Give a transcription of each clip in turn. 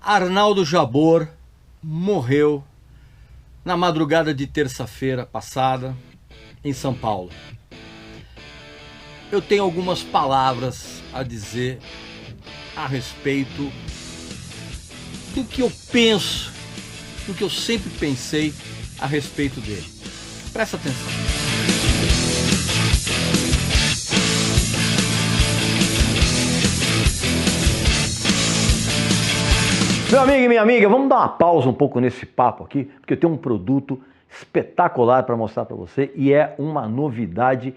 Arnaldo Jabor morreu na madrugada de terça-feira passada em São Paulo. Eu tenho algumas palavras a dizer a respeito do que eu penso, do que eu sempre pensei a respeito dele. Presta atenção. Meu amigo e minha amiga, vamos dar uma pausa um pouco nesse papo aqui, porque eu tenho um produto espetacular para mostrar para você e é uma novidade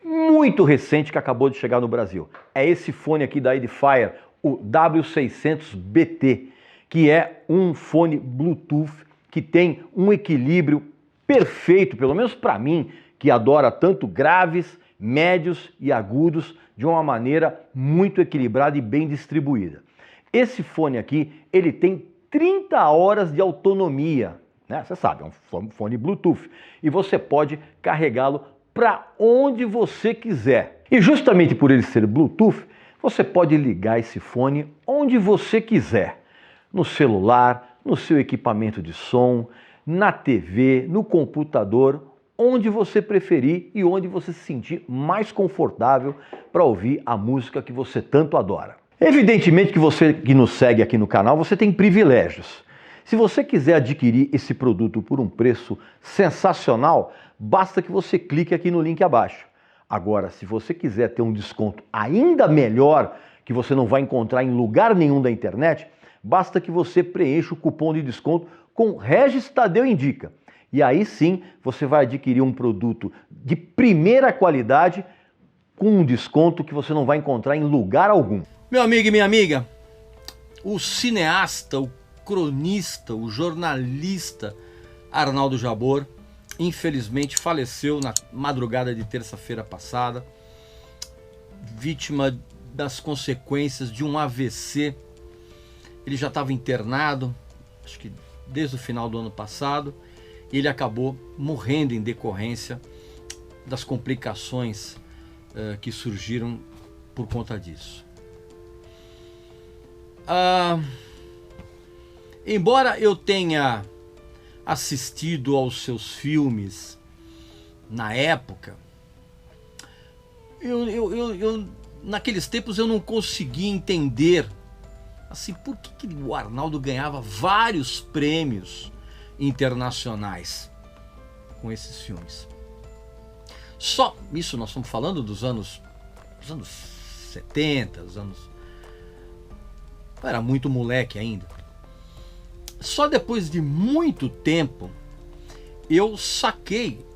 muito recente que acabou de chegar no Brasil. É esse fone aqui da Edifier, o W600BT, que é um fone Bluetooth que tem um equilíbrio perfeito, pelo menos para mim, que adora tanto graves, médios e agudos de uma maneira muito equilibrada e bem distribuída. Esse fone aqui, ele tem 30 horas de autonomia, né? Você sabe, é um fone Bluetooth. E você pode carregá-lo para onde você quiser. E justamente por ele ser Bluetooth, você pode ligar esse fone onde você quiser. No celular, no seu equipamento de som, na TV, no computador, onde você preferir e onde você se sentir mais confortável para ouvir a música que você tanto adora. Evidentemente que você que nos segue aqui no canal, você tem privilégios. Se você quiser adquirir esse produto por um preço sensacional, basta que você clique aqui no link abaixo. Agora, se você quiser ter um desconto ainda melhor, que você não vai encontrar em lugar nenhum da internet, basta que você preencha o cupom de desconto com Regis Tadeu Indica. E aí sim, você vai adquirir um produto de primeira qualidade com um desconto que você não vai encontrar em lugar algum. Meu amigo e minha amiga, o cineasta, o cronista, o jornalista Arnaldo Jabor, infelizmente faleceu na madrugada de terça-feira passada, vítima das consequências de um AVC. Ele já estava internado, acho que desde o final do ano passado, e ele acabou morrendo em decorrência das complicações que surgiram por conta disso. Embora eu tenha assistido aos seus filmes na época, naqueles tempos eu não conseguia entender assim, por que o Arnaldo ganhava vários prêmios internacionais com esses filmes. Só isso nós estamos falando dos anos 70, os anos... Eu era muito moleque ainda. Só depois de muito tempo eu saquei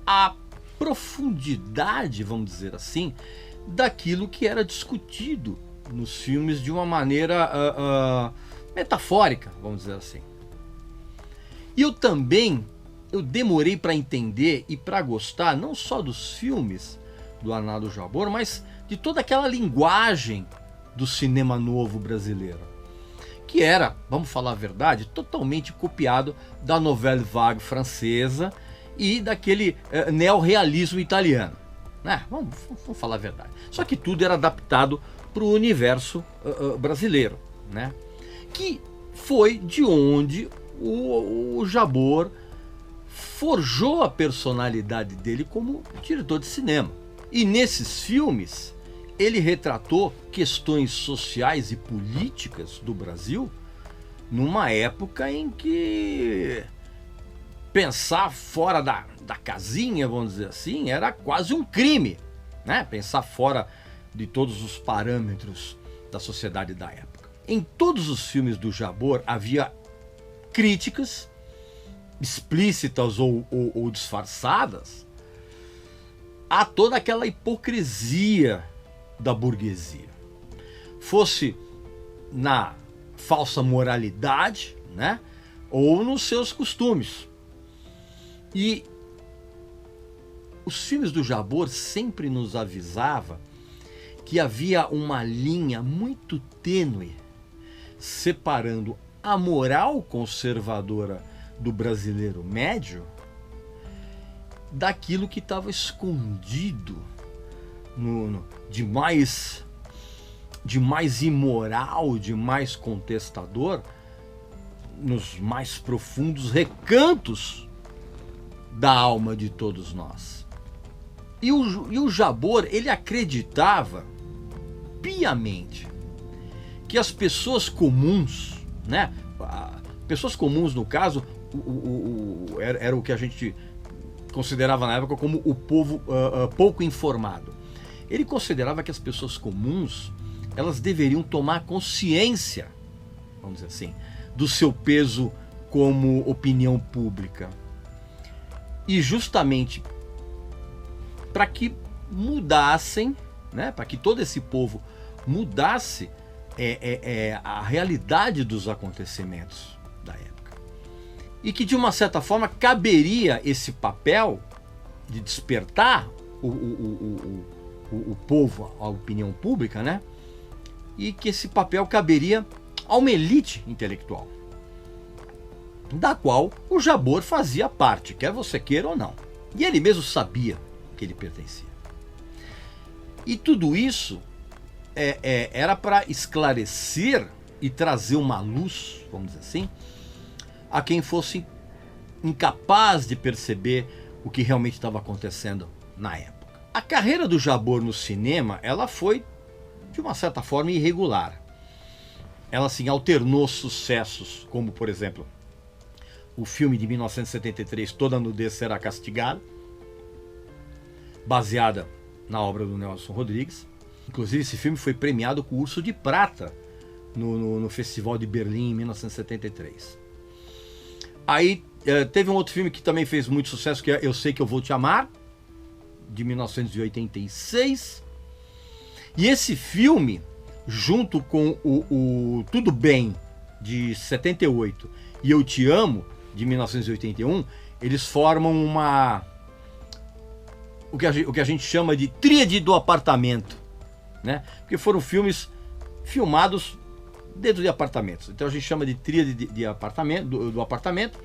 a profundidade, vamos dizer assim, daquilo que era discutido nos filmes de uma maneira metafórica, vamos dizer assim. E eu demorei para entender e para gostar não só dos filmes do Arnaldo Jabor, mas de toda aquela linguagem do cinema novo brasileiro, que era, vamos falar a verdade, totalmente copiado da Nouvelle Vague francesa e daquele neorrealismo italiano, né? Vamos falar a verdade. Só que tudo era adaptado para o universo brasileiro, né? Que foi de onde o Jabor forjou a personalidade dele como diretor de cinema. E nesses filmes ele retratou questões sociais e políticas do Brasil numa época em que pensar fora da casinha, vamos dizer assim, era quase um crime, né? Pensar fora de todos os parâmetros da sociedade da época. Em todos os filmes do Jabor havia críticas explícitas ou disfarçadas a toda aquela hipocrisia da burguesia, fosse na falsa moralidade, né, ou nos seus costumes. E os filmes do Jabor sempre nos avisava que havia uma linha muito tênue separando a moral conservadora do brasileiro médio daquilo que estava escondido de mais imoral, de mais contestador nos mais profundos recantos da alma de todos nós. E o Jabor, ele acreditava piamente que as pessoas comuns, né? Pessoas comuns, no caso, era o que a gente considerava na época como o povo pouco informado. Ele considerava que as pessoas comuns, elas deveriam tomar consciência, vamos dizer assim, do seu peso como opinião pública. E justamente para que mudassem, né, para que todo esse povo mudasse a realidade dos acontecimentos da época. E que, de uma certa forma, caberia esse papel de despertar o povo à opinião pública, né? E que esse papel caberia a uma elite intelectual, da qual o Jabor fazia parte, quer você queira ou não. E ele mesmo sabia que ele pertencia. E tudo isso era para esclarecer e trazer uma luz, vamos dizer assim, a quem fosse incapaz de perceber o que realmente estava acontecendo na época. A carreira do Jabor no cinema, ela foi, de uma certa forma, irregular. Ela, assim, alternou sucessos, como, por exemplo, o filme de 1973, Toda Nudez Será Castigada, baseada na obra do Nelson Rodrigues. Inclusive, esse filme foi premiado com o Urso de Prata no Festival de Berlim em 1973. Aí teve um outro filme que também fez muito sucesso, que é Eu Sei Que Eu Vou Te Amar, de 1986. E esse filme, junto com o Tudo Bem, de 78, e Eu Te Amo, de 1981, eles formam o que a gente chama de tríade do apartamento, né? Porque foram filmes filmados dentro de apartamentos. Então a gente chama de tríade de apartamento, do apartamento.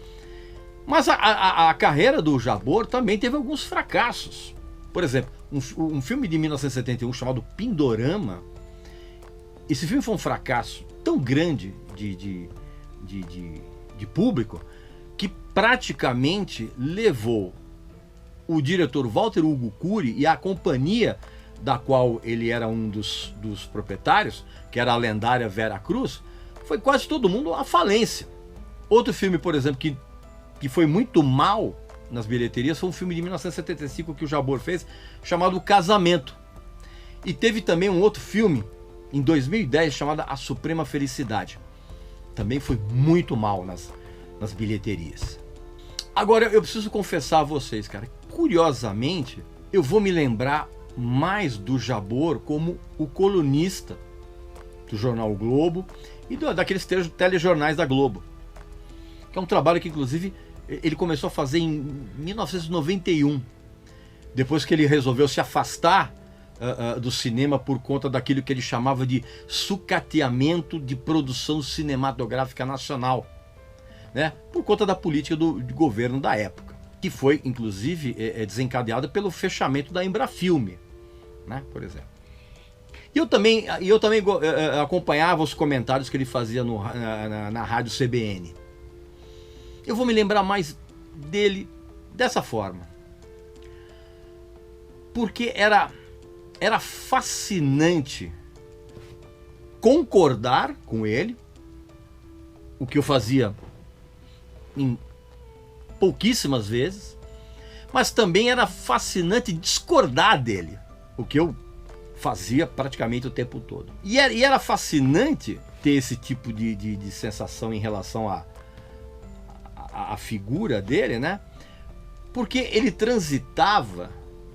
Mas a carreira do Jabor também teve alguns fracassos. Por exemplo, um filme de 1971 chamado Pindorama. Esse filme foi um fracasso tão grande de público que praticamente levou o diretor Walter Hugo Cury e a companhia da qual ele era um dos proprietários, que era a lendária Vera Cruz, foi quase todo mundo à falência. Outro filme, por exemplo, que foi muito mal nas bilheterias foi um filme de 1975 que o Jabor fez, chamado Casamento. E teve também um outro filme, em 2010, chamado A Suprema Felicidade. Também foi muito mal nas bilheterias. Agora, eu preciso confessar a vocês, cara, curiosamente, eu vou me lembrar mais do Jabor como o colunista do jornal o Globo e daqueles telejornais da Globo, que é um trabalho que, inclusive, ele começou a fazer em 1991, depois que ele resolveu se afastar do cinema por conta daquilo que ele chamava de sucateamento de produção cinematográfica nacional, né? Por conta da política do governo da época, que foi, inclusive, desencadeada pelo fechamento da Embrafilme, né? Por exemplo. E eu também acompanhava os comentários que ele fazia na rádio CBN. Eu vou me lembrar mais dele dessa forma, porque era fascinante concordar com ele, o que eu fazia em pouquíssimas vezes, mas também era fascinante discordar dele, o que eu fazia praticamente o tempo todo. E era fascinante ter esse tipo de sensação em relação a figura dele, né? Porque ele transitava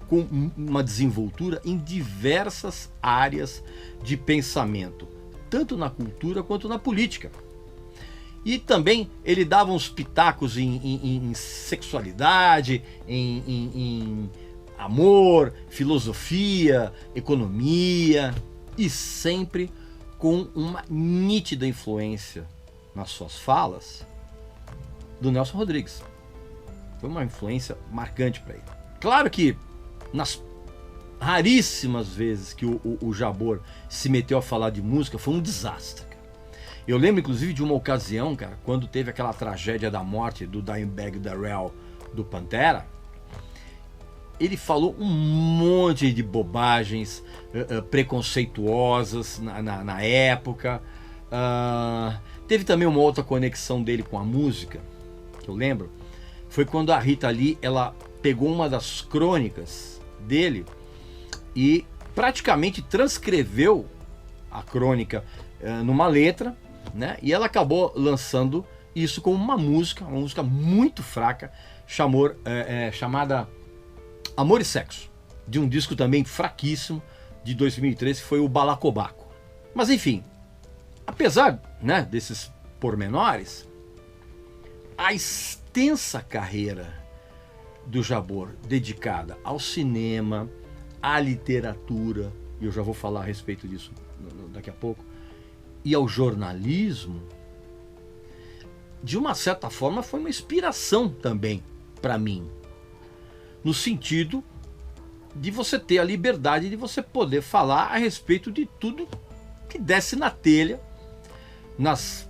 com uma desenvoltura em diversas áreas de pensamento, tanto na cultura quanto na política. E também ele dava uns pitacos em sexualidade, em amor, filosofia, economia, e sempre com uma nítida influência nas suas falas do Nelson Rodrigues. Foi uma influência marcante para ele. Claro que nas raríssimas vezes que o Jabor se meteu a falar de música, foi um desastre. Eu lembro, inclusive, de uma ocasião, cara, quando teve aquela tragédia da morte do Dimebag Darrell do Pantera. Ele falou um monte de bobagens preconceituosas na época. Teve também uma outra conexão dele com a música, que eu lembro. Foi quando a Rita Lee, ela pegou uma das crônicas dele e praticamente transcreveu a crônica numa letra, né? E ela acabou lançando isso como uma música muito fraca, chamada Amor e Sexo, de um disco também fraquíssimo de 2013, que foi o Balacobaco. Mas enfim, apesar, né, desses pormenores, a extensa carreira do Jabor dedicada ao cinema, à literatura, e eu já vou falar a respeito disso daqui a pouco, e ao jornalismo, de uma certa forma foi uma inspiração também para mim, no sentido de você ter a liberdade de você poder falar a respeito de tudo que desce na telha, nas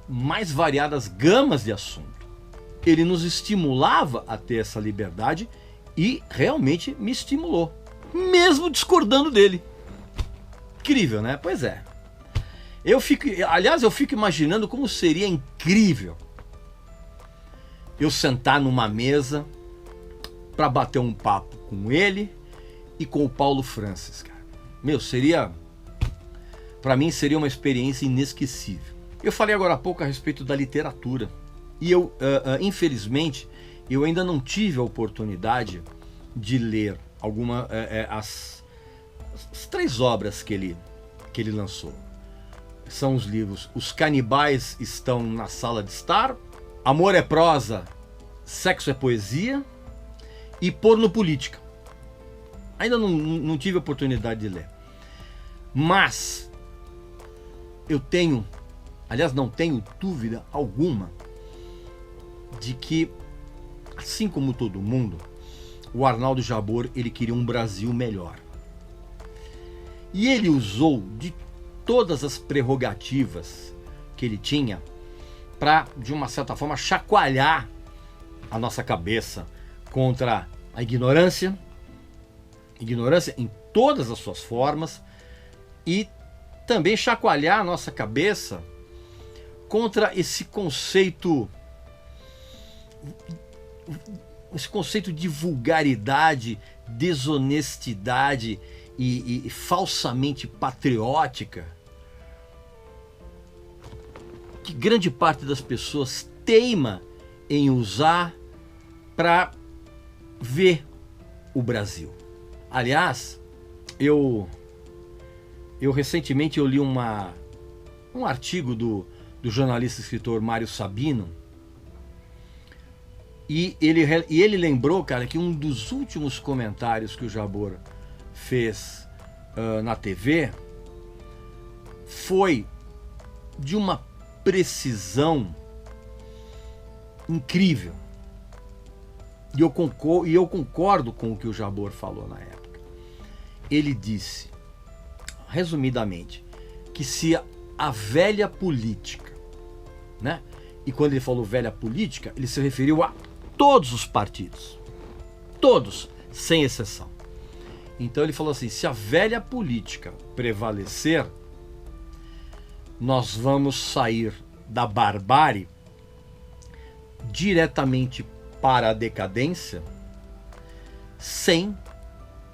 mais variadas gamas de assunto. Ele nos estimulava a ter essa liberdade e realmente me estimulou, mesmo discordando dele. Incrível, né? Pois é. Eu fico imaginando como seria incrível eu sentar numa mesa para bater um papo com ele e com o Paulo Francis, cara. Meu, para mim seria uma experiência inesquecível. Eu falei agora há pouco a respeito da literatura e eu, infelizmente, eu ainda não tive a oportunidade de ler as 3 obras que ele lançou. São os livros Os Canibais Estão na Sala de Estar, Amor é Prosa, Sexo é Poesia e Porno Política. Ainda não tive a oportunidade de ler. Mas não tenho dúvida alguma de que, assim como todo mundo, o Arnaldo Jabor, ele queria um Brasil melhor. E ele usou de todas as prerrogativas que ele tinha para, de uma certa forma, chacoalhar a nossa cabeça contra a ignorância em todas as suas formas, e também chacoalhar a nossa cabeça contra esse conceito de vulgaridade, desonestidade e falsamente patriótica que grande parte das pessoas teima em usar para ver o Brasil. Aliás, eu recentemente li um artigo do jornalista e escritor Mário Sabino, e ele lembrou, cara, que um dos últimos comentários que o Jabor fez na TV foi de uma precisão incrível. E eu concordo com o que o Jabor falou na época. Ele disse, resumidamente, que se a velha política, né? E quando ele falou velha política, ele se referiu a todos os partidos. Todos, sem exceção. Então ele falou assim, se a velha política prevalecer, nós vamos sair da barbárie diretamente para a decadência sem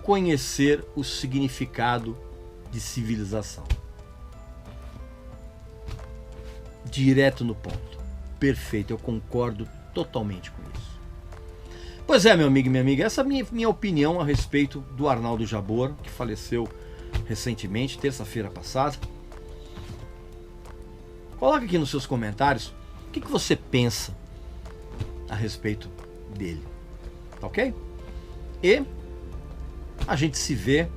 conhecer o significado de civilização. Direto no ponto. Perfeito, eu concordo totalmente com isso. Pois é, meu amigo e minha amiga, essa é a minha opinião a respeito do Arnaldo Jabor, que faleceu recentemente, terça-feira passada. Coloque aqui nos seus comentários o que você pensa a respeito dele, tá ok? E a gente se vê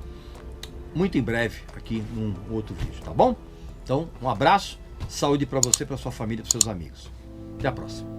muito em breve aqui num outro vídeo, tá bom? Então, um abraço, saúde para você, para sua família, para seus amigos. Até a próxima.